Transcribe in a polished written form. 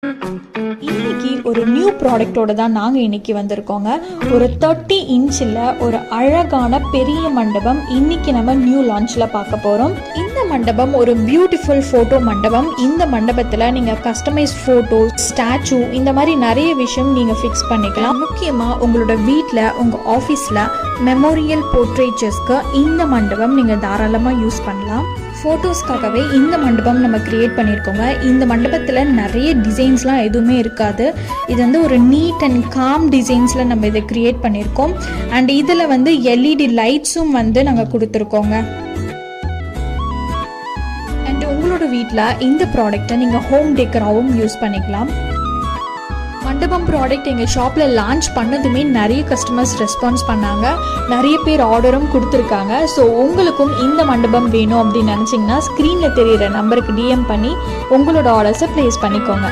இன்னைக்கு ஒரு நியூ ப்ராடக்டோட தான் நாங்கள் இன்னைக்கு வந்திருக்கோங்க. ஒரு 30 இன்ச்சில் ஒரு அழகான பெரிய மண்டபம் இன்னைக்கு நம்ம நியூ லான்ச்சில் பார்க்க போகிறோம். இந்த மண்டபம் ஒரு பியூட்டிஃபுல் ஃபோட்டோ மண்டபம். இந்த மண்டபத்தில் நீங்கள் கஸ்டமைஸ் ஃபோட்டோ, ஸ்டாச்சு, இந்த மாதிரி நிறைய விஷயம் நீங்கள் ஃபிக்ஸ் பண்ணிக்கலாம். முக்கியமாக உங்களோட வீட்டில், உங்கள் ஆஃபீஸில் மெமோரியல் போர்ட்ரேச்சர்ஸ்க்கு இந்த மண்டபம் நீங்கள் தாராளமாக யூஸ் பண்ணலாம். ஃபோட்டோஸ்க்காகவே இந்த மண்டபம் நம்ம கிரியேட் பண்ணியிருக்கோங்க. இந்த மண்டபத்தில் நிறைய டிசைன்ஸ்லாம் எதுவுமே இருக்காது. இது வந்து ஒரு நீட் அண்ட் காம் டிசைன்ஸில் நம்ம இதை கிரியேட் பண்ணியிருக்கோம். அண்ட் இதில் வந்து எல்இடி லைட்ஸும் வந்து நாங்கள் கொடுத்துருக்கோங்க. அண்ட் உங்களோட வீட்டில் இந்த ப்ராடக்டை நீங்கள் ஹோம் டெக்கராகவும் யூஸ் பண்ணிக்கலாம். மண்டபம் ப்ராடக்ட் எங்கள் ஷாப்பில் லான்ச் பண்ணதுமே நிறைய கஸ்டமர்ஸ் ரெஸ்பான்ஸ் பண்ணாங்க. நிறைய பேர் ஆர்டரும் கொடுத்துருக்காங்க. ஸோ உங்களுக்கும் இந்த மண்டபம் வேணும் அப்படின்னு நினச்சிங்கன்னா ஸ்க்ரீனில் தெரிகிற நம்பருக்கு டிஎம் பண்ணி உங்களோட ஆர்டர்ஸை ப்ளேஸ் பண்ணிக்கோங்க.